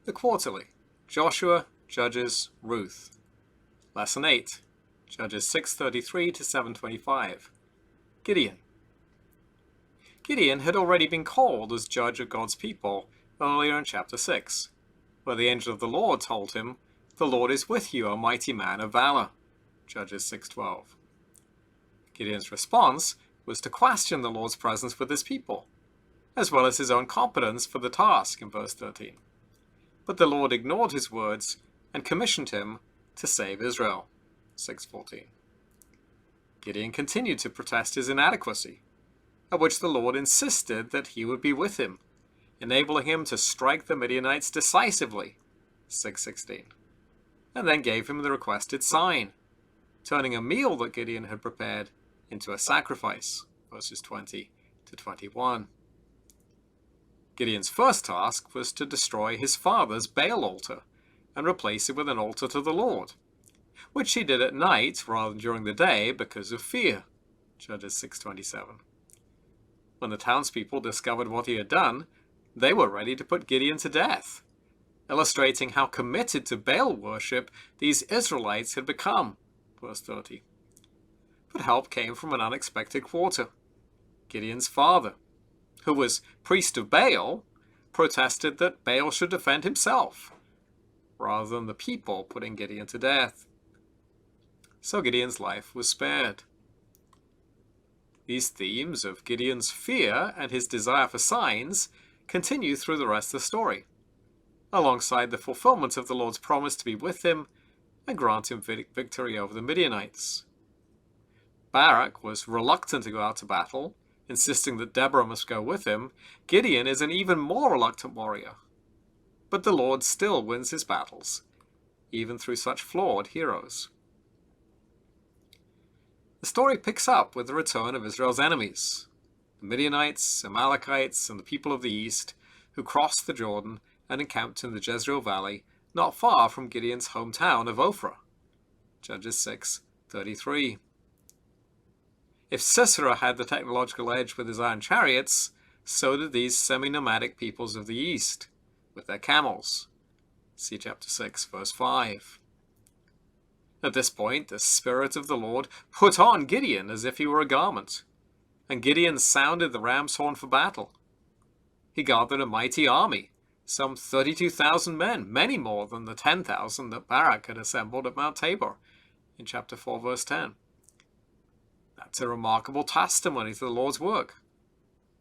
The Quarterly, Joshua, Judges, Ruth. Lesson 8, Judges 6:33 to 7:25. Gideon. Gideon had already been called as judge of God's people earlier in chapter 6, where the angel of the Lord told him, "The Lord is with you, O mighty man of valor." Judges 6:12. Gideon's response was to question the Lord's presence with his people, as well as his own competence for the task in verse 13. But the Lord ignored his words and commissioned him to save Israel. 6:14. Gideon continued to protest his inadequacy, at which the Lord insisted that he would be with him, enabling him to strike the Midianites decisively. 6:16. And then gave him the requested sign, turning a meal that Gideon had prepared into a sacrifice. Verses 20 to 21. Gideon's first task was to destroy his father's Baal altar and replace it with an altar to the Lord, which he did at night rather than during the day because of fear. Judges 6:27. When the townspeople discovered what he had done, they were ready to put Gideon to death, illustrating how committed to Baal worship these Israelites had become. Verse 30. But help came from an unexpected quarter. Gideon's father, who was priest of Baal, protested that Baal should defend himself, rather than the people putting Gideon to death. So Gideon's life was spared. These themes of Gideon's fear and his desire for signs continue through the rest of the story, alongside the fulfillment of the Lord's promise to be with him and grant him victory over the Midianites. Barak was reluctant to go out to battle, insisting that Deborah must go with him. Gideon is an even more reluctant warrior. But the Lord still wins his battles, even through such flawed heroes. The story picks up with the return of Israel's enemies, the Midianites, Amalekites, and the people of the east, who crossed the Jordan and encamped in the Jezreel Valley, not far from Gideon's hometown of Ophrah. Judges 6:33. If Sisera had the technological edge with his iron chariots, so did these semi-nomadic peoples of the east, with their camels. See chapter 6, verse 5. At this point, the Spirit of the Lord put on Gideon as if he were a garment, and Gideon sounded the ram's horn for battle. He gathered a mighty army, some 32,000 men, many more than the 10,000 that Barak had assembled at Mount Tabor in chapter 4, verse 10. That's a remarkable testimony to the Lord's work,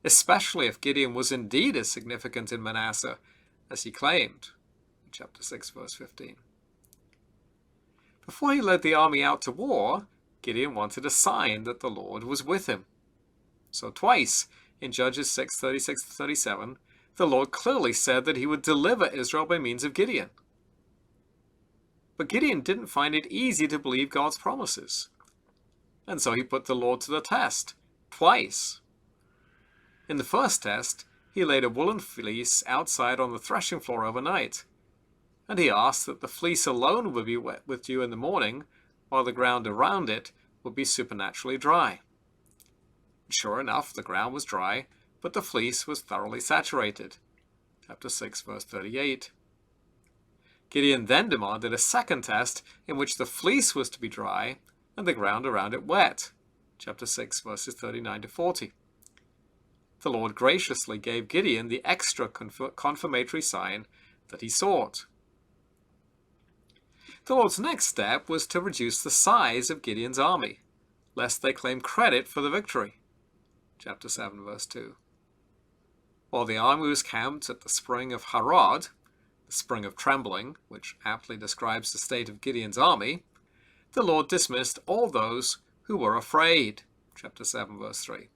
especially if Gideon was indeed as significant in Manasseh as he claimed in chapter 6, verse 15. Before he led the army out to war, Gideon wanted a sign that the Lord was with him. So twice in Judges 6:36 to 37, the Lord clearly said that he would deliver Israel by means of Gideon. But Gideon didn't find it easy to believe God's promises, and so he put the Lord to the test, twice. In the first test, he laid a woolen fleece outside on the threshing floor overnight, and he asked that the fleece alone would be wet with dew in the morning, while the ground around it would be supernaturally dry. Sure enough, the ground was dry, but the fleece was thoroughly saturated. Chapter 6, verse 38. Gideon then demanded a second test in which the fleece was to be dry and the ground around it wet. Chapter 6, verses 39 to 40. The Lord graciously gave Gideon the extra confirmatory sign that he sought. The Lord's next step was to reduce the size of Gideon's army, lest they claim credit for the victory. Chapter 7, verse 2. While the army was camped at the spring of Harod, the spring of trembling, which aptly describes the state of Gideon's army, the Lord dismissed all those who were afraid. Chapter 7, verse 3.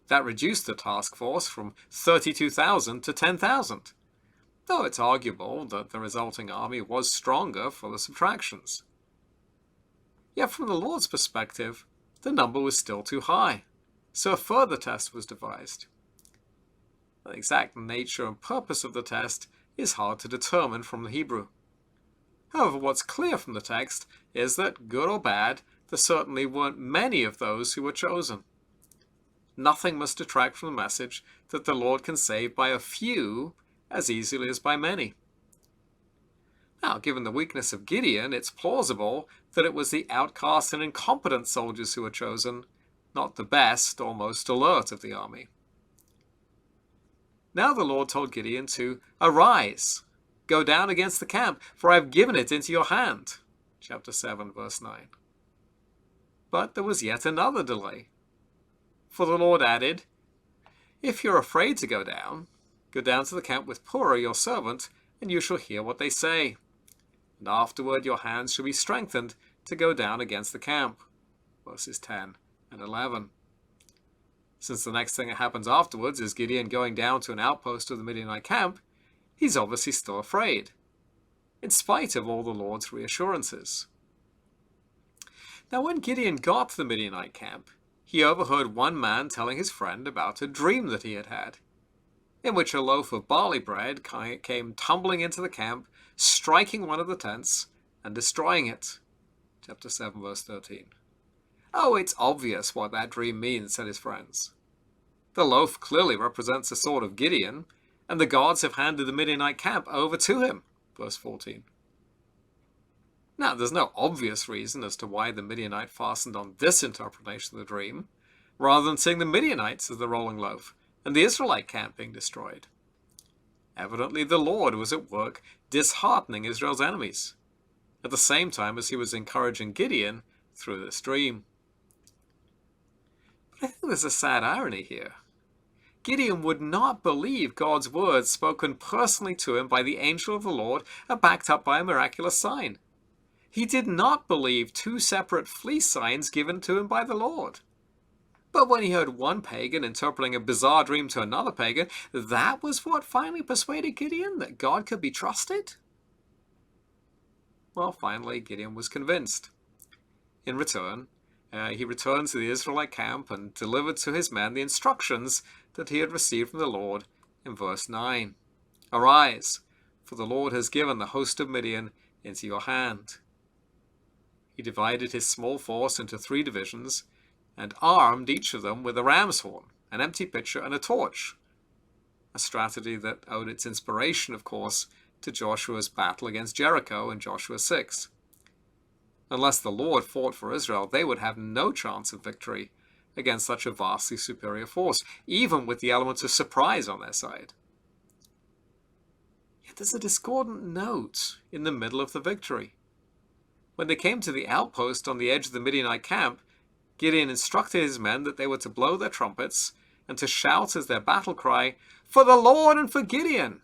That reduced the task force from 32,000 to 10,000, though it's arguable that the resulting army was stronger for the subtractions. Yet from the Lord's perspective, the number was still too high, so a further test was devised. The exact nature and purpose of the test is hard to determine from the Hebrew. However, what's clear from the text is that, good or bad, there certainly weren't many of those who were chosen. Nothing must detract from the message that the Lord can save by a few as easily as by many. Now, given the weakness of Gideon, it's plausible that it was the outcast and incompetent soldiers who were chosen, not the best or most alert of the army. Now the Lord told Gideon to arise, go down against the camp, for I have given it into your hand. Chapter 7, verse 9. But there was yet another delay. For the Lord added, if you're afraid to go down to the camp with Purah your servant, and you shall hear what they say. And afterward your hands shall be strengthened to go down against the camp. Verses 10 and 11. Since the next thing that happens afterwards is Gideon going down to an outpost of the Midianite camp, he's obviously still afraid, in spite of all the Lord's reassurances. Now when Gideon got to the Midianite camp, he overheard one man telling his friend about a dream that he had had, in which a loaf of barley bread came tumbling into the camp, striking one of the tents and destroying it. Chapter 7, verse 13. Oh, it's obvious what that dream means, said his friends. The loaf clearly represents the sword of Gideon, and the gods have handed the Midianite camp over to him. Verse 14. Now, there's no obvious reason as to why the Midianite fastened on this interpretation of the dream, rather than seeing the Midianites as the rolling loaf, and the Israelite camp being destroyed. Evidently, the Lord was at work disheartening Israel's enemies, at the same time as he was encouraging Gideon through this dream. But I think there's a sad irony here. Gideon would not believe God's words spoken personally to him by the angel of the Lord are backed up by a miraculous sign. He did not believe two separate fleece signs given to him by the Lord. But when he heard one pagan interpreting a bizarre dream to another pagan, that was what finally persuaded Gideon that God could be trusted? Well, finally, Gideon was convinced. In return, he returned to the Israelite camp and delivered to his men the instructions that he had received from the Lord in verse 9. Arise, for the Lord has given the host of Midian into your hand. He divided his small force into 3 divisions and armed each of them with a ram's horn, an empty pitcher, and a torch, a strategy that owed its inspiration, of course, to Joshua's battle against Jericho in Joshua 6. Unless the Lord fought for Israel, they would have no chance of victory against such a vastly superior force, even with the element of surprise on their side. Yet there's a discordant note in the middle of the victory. When they came to the outpost on the edge of the Midianite camp, Gideon instructed his men that they were to blow their trumpets and to shout as their battle cry, "For the Lord and for Gideon!"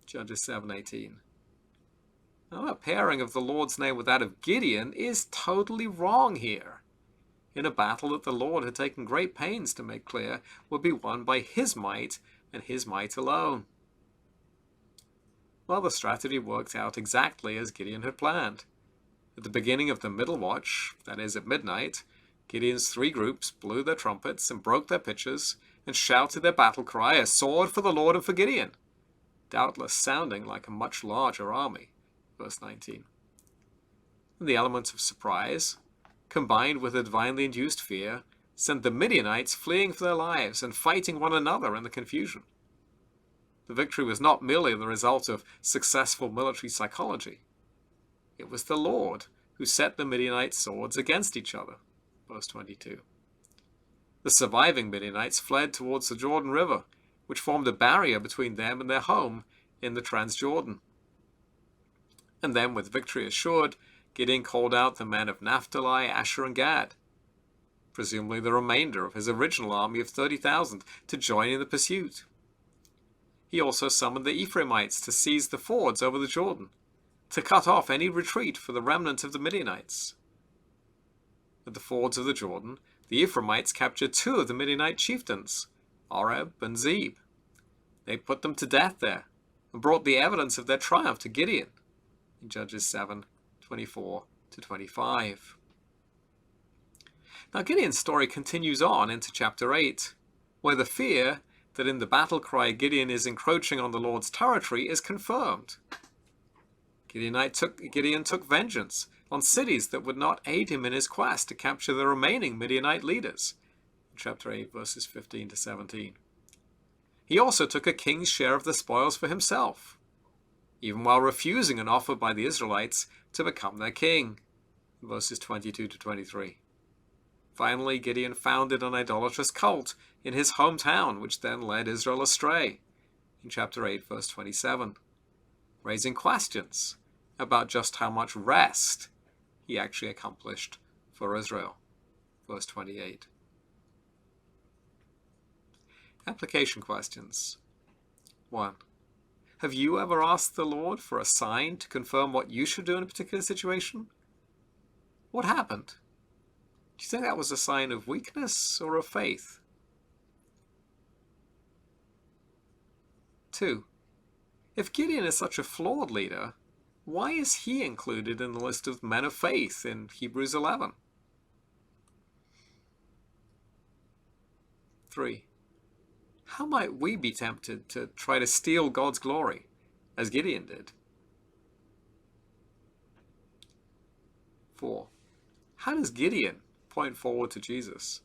Judges 7:18. Now, that pairing of the Lord's name with that of Gideon is totally wrong here, in a battle that the Lord had taken great pains to make clear would be won by his might and his might alone. Well, the strategy worked out exactly as Gideon had planned. At the beginning of the middle watch, that is at midnight, Gideon's 3 groups blew their trumpets and broke their pitchers and shouted their battle cry, "A sword for the Lord and for Gideon," doubtless sounding like a much larger army. Verse 19. And the element of surprise, combined with a divinely induced fear, sent the Midianites fleeing for their lives and fighting one another in the confusion. The victory was not merely the result of successful military psychology. It was the Lord who set the Midianite swords against each other. Verse 22. The surviving Midianites fled towards the Jordan River, which formed a barrier between them and their home in the Transjordan. And then, with victory assured, Gideon called out the men of Naphtali, Asher, and Gad, presumably the remainder of his original army of 30,000, to join in the pursuit. He also summoned the Ephraimites to seize the fords over the Jordan, to cut off any retreat for the remnant of the Midianites. At the fords of the Jordan, the Ephraimites captured 2 of the Midianite chieftains, Oreb and Zeb. They put them to death there, and brought the evidence of their triumph to Gideon, in Judges 7:24-25. Now Gideon's story continues on into chapter 8, where the fear that in the battle cry Gideon is encroaching on the Lord's territory is confirmed. Gideon took vengeance on cities that would not aid him in his quest to capture the remaining Midianite leaders, in chapter 8, verses 15-17. He also took a king's share of the spoils for himself, even while refusing an offer by the Israelites to become their king. Verses 22 to 23. Finally, Gideon founded an idolatrous cult in his hometown, which then led Israel astray, in chapter 8, verse 27, raising questions about just how much rest he actually accomplished for Israel. Verse 28. Application questions. 1. Have you ever asked the Lord for a sign to confirm what you should do in a particular situation? What happened? Do you think that was a sign of weakness or of faith? 2. If Gideon is such a flawed leader, why is he included in the list of men of faith in Hebrews 11? 3. How might we be tempted to try to steal God's glory, as Gideon did? 4. How does Gideon point forward to Jesus?